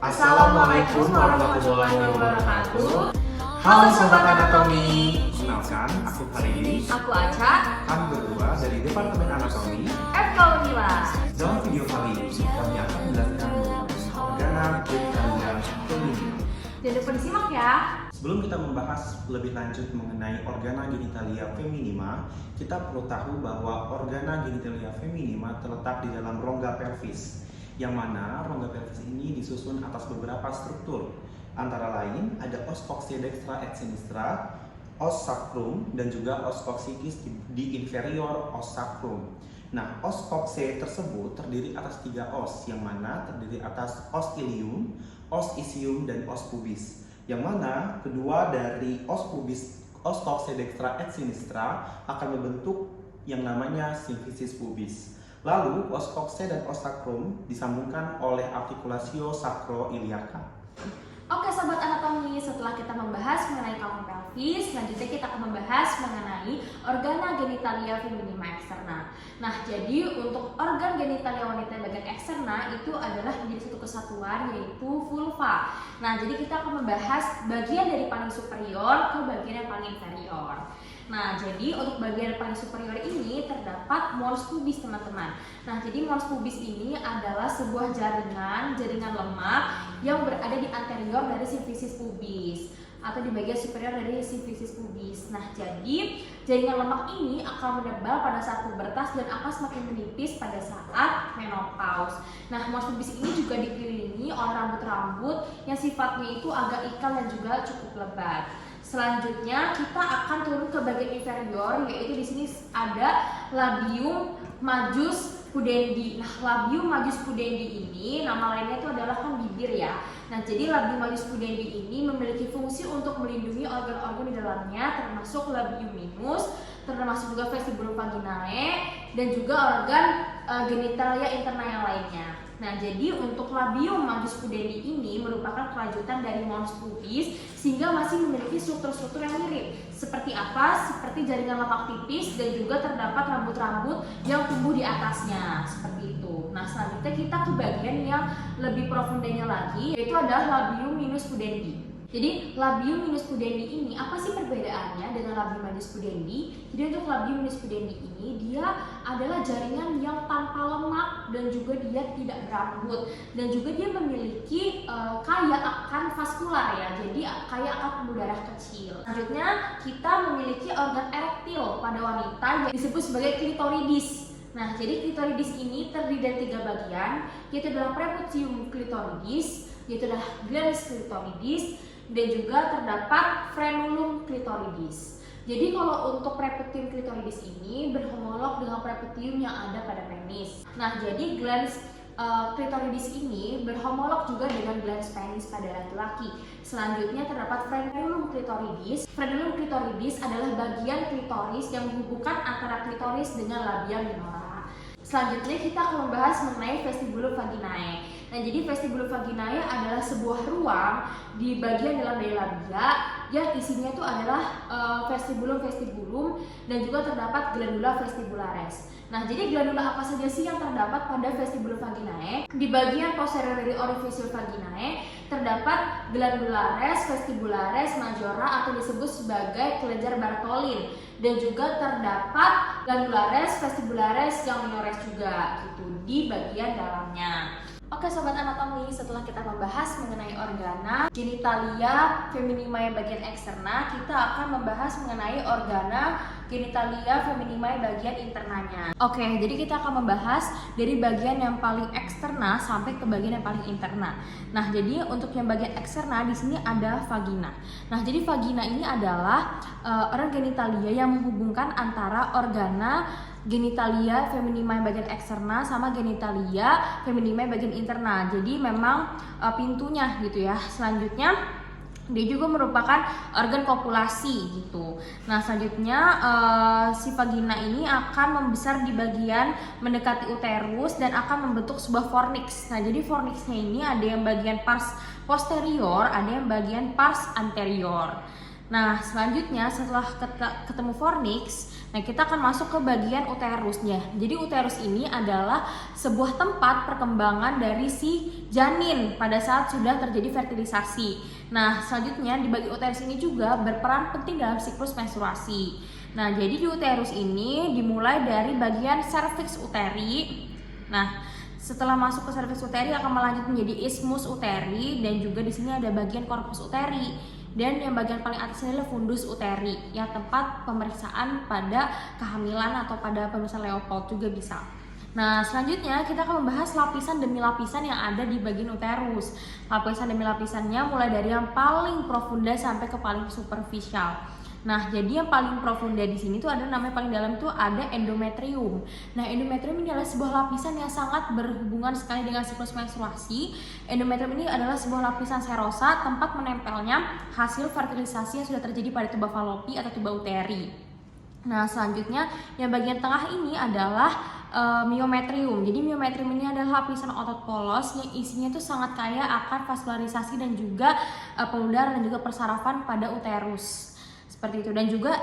Assalamualaikum warahmatullahi wabarakatuh. Halo Sobat Anatomi. Kenalkan, aku Haridi. Aku Aca. Kami berdua dari Departemen Anatomi FK Unila. Dalam video kali ini, kami akan menjelaskan organa genitalia feminina. Jangan lupa disimak ya. Sebelum kita membahas lebih lanjut mengenai organa genitalia feminima, kita perlu tahu bahwa organa genitalia feminima terletak di dalam rongga pelvis, yang mana rongga pelvis ini disusun atas beberapa struktur. Antara lain ada os coxae dextra et sinistra, os sacrum, dan juga os coccygeus di inferior os sacrum. Nah, os coxae tersebut terdiri atas 3 os, yang mana terdiri atas os ilium, os ischium, dan os pubis. Yang mana kedua dari os pubis, os coxae dextra et sinistra akan membentuk yang namanya symphysis pubis. Lalu os coxae dan os sacrum disambungkan oleh articulatio sacroiliaca. Oke Sobat Anatomi, setelah kita membahas mengenai kalkun pelvis, selanjutnya kita akan membahas mengenai organa genitalia feminima eksterna. Nah, jadi untuk organ genitalia wanita bagian eksterna itu adalah menjadi satu kesatuan, yaitu vulva. Nah, jadi kita akan membahas bagian dari paling superior ke bagian yang paling inferior. Nah, jadi untuk bagian paling superior ini terdapat mons pubis, teman-teman. Nah, jadi mons pubis ini adalah sebuah jaringan lemak yang berada di anterior dari symphysis pubis atau di bagian superior dari symphysis pubis. Nah, jadi jaringan lemak ini akan menebal pada saat pubertas dan akan semakin menipis pada saat menopause. Nah, mons pubis ini juga dikelilingi oleh rambut-rambut yang sifatnya itu agak ikal dan juga cukup lebat. Selanjutnya kita akan turun ke bagian inferior, yaitu di sini ada labium majus pudendi. Nah, labium majus pudendi ini nama lainnya itu adalah kan bibir ya. Nah, jadi labium majus pudendi ini memiliki fungsi untuk melindungi organ-organ di dalamnya, termasuk labium minus, termasuk juga vestibulum vaginae, dan juga organ genitalia interna yang lainnya. Nah, jadi untuk labium majus pudendi ini merupakan kelanjutan dari mons pubis sehingga masih memiliki struktur-struktur yang mirip. Seperti apa? Seperti jaringan lemak tipis dan juga terdapat rambut-rambut yang tumbuh di atasnya, seperti itu. Nah, selanjutnya kita ke bagian yang lebih profundanya lagi, yaitu adalah labium minus pudendi. Jadi labium minus pudendi ini apa sih perbedaannya dengan labium majus pudendi? Jadi untuk labium minus pudendi ini dia adalah jaringan yang tanpa lemak dan juga dia tidak berambut dan juga dia memiliki kaya akan vaskular ya. Jadi kaya akan pembuluh darah kecil. Selanjutnya kita memiliki organ erektil pada wanita yang disebut sebagai klitoridis. Nah, jadi klitoridis ini terdiri dari 3 bagian, yaitu adalah preputium klitoridis, yaitu adalah glans klitoridis, dan juga terdapat frenulum klitoridis. Jadi kalau untuk preputium klitoridis ini berhomolog dengan preputium yang ada pada penis. Nah, jadi glans klitoridis ini berhomolog juga dengan glans penis pada laki-laki. Selanjutnya terdapat frenulum klitoridis. Frenulum klitoridis adalah bagian klitoris yang menghubungkan antara klitoris dengan labia minora. Selanjutnya kita akan membahas mengenai vestibulum vaginae. Nah, jadi vestibulum vaginae adalah sebuah ruang di bagian dalam dari labia yang isinya itu adalah vestibulum dan juga terdapat glandula vestibulares. Nah, jadi glandula apa saja sih yang terdapat pada vestibulum vaginae? Di bagian posterior dari orificium vaginae terdapat glandulares vestibulares majora atau disebut sebagai kelenjar Bartholin, dan juga terdapat glandulares vestibulares yang minores juga gitu di bagian dalamnya. Oke Sobat Anatomi, setelah kita membahas mengenai organa genitalia feminima yang bagian eksterna, kita akan membahas mengenai organa genitalia feminima yang bagian internanya. Oke, jadi kita akan membahas dari bagian yang paling eksterna sampai ke bagian yang paling interna. Nah, jadi untuk yang bagian eksterna di sini ada vagina. Nah, jadi vagina ini adalah organ genitalia yang menghubungkan antara organa genitalia feminima yang bagian eksterna sama genitalia feminima yang bagian interna. Jadi memang pintunya gitu ya. Selanjutnya dia juga merupakan organ kopulasi gitu. Nah, selanjutnya si vagina ini akan membesar di bagian mendekati uterus dan akan membentuk sebuah fornix. Nah, jadi fornixnya ini ada yang bagian pars posterior, ada yang bagian pars anterior. Nah, selanjutnya setelah ketemu fornix, Nah, kita akan masuk ke bagian uterusnya. Jadi uterus ini adalah sebuah tempat perkembangan dari si janin pada saat sudah terjadi fertilisasi. Nah, selanjutnya di bagian uterus ini juga berperan penting dalam siklus menstruasi. Nah, jadi di uterus ini dimulai dari bagian cervix uteri. Nah, setelah masuk ke cervix uteri akan melanjut menjadi isthmus uteri, dan juga di sini ada bagian corpus uteri. Dan yang bagian paling atas ini adalah fundus uteri, yang tempat pemeriksaan pada kehamilan atau pada pemeriksaan Leopold juga bisa. Nah, selanjutnya kita akan membahas lapisan demi lapisan yang ada di bagian uterus. Lapisan demi lapisannya mulai dari yang paling profunda sampai ke paling superficial. Nah, jadi yang paling profunda di sini tuh ada namanya paling dalam itu ada endometrium. Nah, endometrium ini adalah sebuah lapisan yang sangat berhubungan sekali dengan siklus menstruasi. Endometrium ini adalah sebuah lapisan serosa tempat menempelnya hasil fertilisasi yang sudah terjadi pada tuba Fallopi atau tuba uteri. Nah, selanjutnya yang bagian tengah ini adalah myometrium. Jadi myometrium ini adalah lapisan otot polos yang isinya itu sangat kaya akan vaskularisasi dan juga pembuluh dan juga persarafan pada uterus. Seperti itu. Dan juga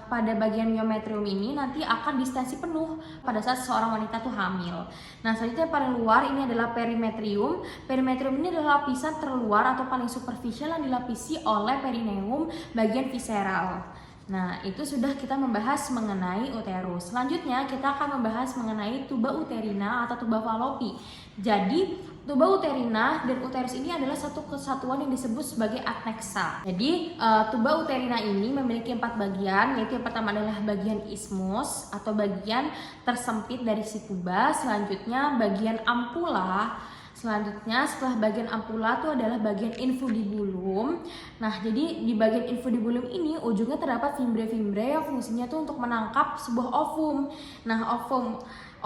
pada bagian myometrium ini nanti akan distensi penuh pada saat seorang wanita tuh hamil. Nah, selanjutnya yang paling luar ini adalah perimetrium. Perimetrium ini adalah lapisan terluar atau paling superficial yang dilapisi oleh perineum bagian visceral. Nah, itu sudah kita membahas mengenai uterus. Selanjutnya kita akan membahas mengenai tuba uterina atau tuba Fallopi. Jadi tuba uterina dan uterus ini adalah satu kesatuan yang disebut sebagai adnexa. Jadi tuba uterina ini memiliki 4 bagian, yaitu yang pertama adalah bagian isthmus atau bagian tersempit dari si tuba. Selanjutnya bagian ampula. Selanjutnya setelah bagian ampula itu adalah bagian infundibulum. Nah, jadi di bagian infundibulum ini ujungnya terdapat fimbre-fimbre yang fungsinya tuh untuk menangkap sebuah ovum. Nah,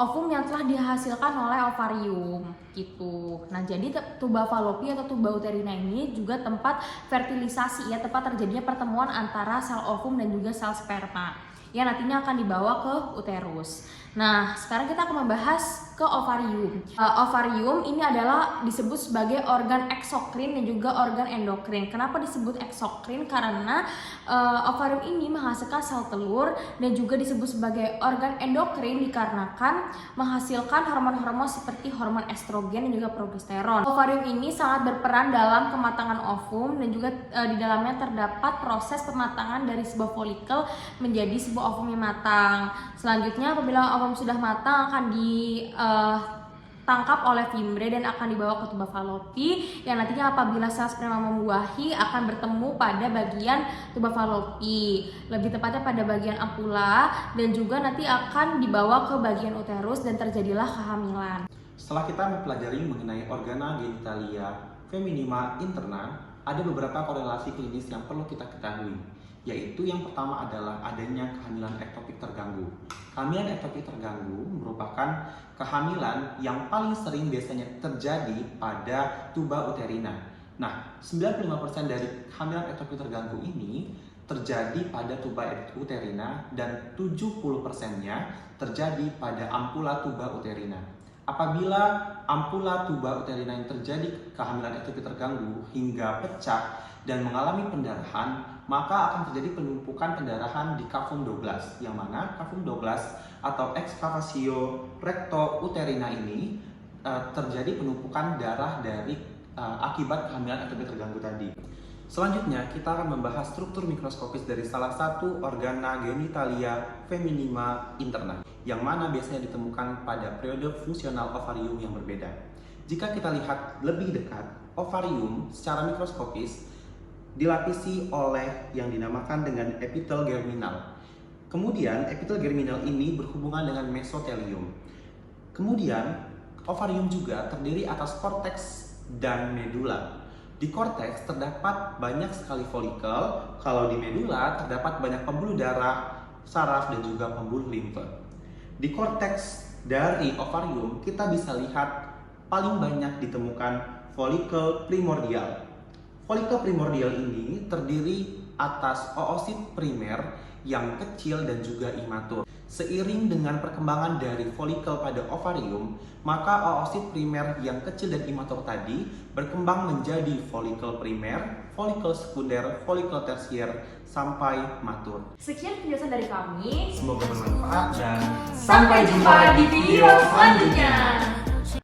ovum yang telah dihasilkan oleh ovarium gitu. Nah, jadi tuba Fallopi atau tuba uterina ini juga tempat fertilisasi, ya, tempat terjadinya pertemuan antara sel ovum dan juga sel sperma yang nantinya akan dibawa ke uterus. Nah, sekarang kita akan membahas ke ovarium. Ovarium ini adalah disebut sebagai organ eksokrin dan juga organ endokrin. Kenapa disebut eksokrin? Karena ovarium ini menghasilkan sel telur, dan juga disebut sebagai organ endokrin dikarenakan menghasilkan hormon-hormon seperti hormon estrogen dan juga progesteron. Ovarium ini sangat berperan dalam kematangan ovum, dan juga di dalamnya terdapat proses pematangan dari sebuah folikel menjadi sebuah ovum yang matang. Selanjutnya apabila ovum sudah matang akan ditangkap oleh fimbre dan akan dibawa ke tuba Fallopi, yang nantinya apabila sel sperma membuahi akan bertemu pada bagian tuba Fallopi, lebih tepatnya pada bagian ampula, dan juga nanti akan dibawa ke bagian uterus dan terjadilah kehamilan. Setelah kita mempelajari mengenai organa genitalia feminima interna, ada beberapa korelasi klinis yang perlu kita ketahui, yaitu yang pertama adalah adanya kehamilan ektopik terganggu. Kehamilan ektopik terganggu merupakan kehamilan yang paling sering biasanya terjadi pada tuba uterina. Nah, 95% dari kehamilan ektopik terganggu ini terjadi pada tuba uterina, dan 70%-nya terjadi pada ampula tuba uterina. Apabila ampula tuba uterina yang terjadi kehamilan ektopik terganggu hingga pecah dan mengalami pendarahan, maka akan terjadi penumpukan pendarahan di cavum Douglas, yang mana cavum Douglas atau excavatio recto uterina ini terjadi penumpukan darah dari akibat kehamilan ektopik terganggu tadi. Selanjutnya kita akan membahas struktur mikroskopis dari salah satu organa genitalia feminima interna, yang mana biasanya ditemukan pada periode fungsional ovarium yang berbeda. Jika kita lihat lebih dekat, ovarium secara mikroskopis dilapisi oleh yang dinamakan dengan epitel germinal. Kemudian epitel germinal ini berhubungan dengan mesotelium. Kemudian ovarium juga terdiri atas korteks dan medula. Di korteks terdapat banyak sekali folikel, kalau di medula terdapat banyak pembuluh darah, saraf, dan juga pembuluh limfe. Di korteks dari ovarium kita bisa lihat paling banyak ditemukan folikel primordial. Folikel primordial ini terdiri atas oosit primer yang kecil dan juga imatur. Seiring dengan perkembangan dari folikel pada ovarium, maka oosit primer yang kecil dan imatur tadi berkembang menjadi folikel primer, folikel sekunder, folikel tersier, sampai matur. Sekian penjelasan dari kami. Semoga bermanfaat dan Sampai jumpa di video selanjutnya.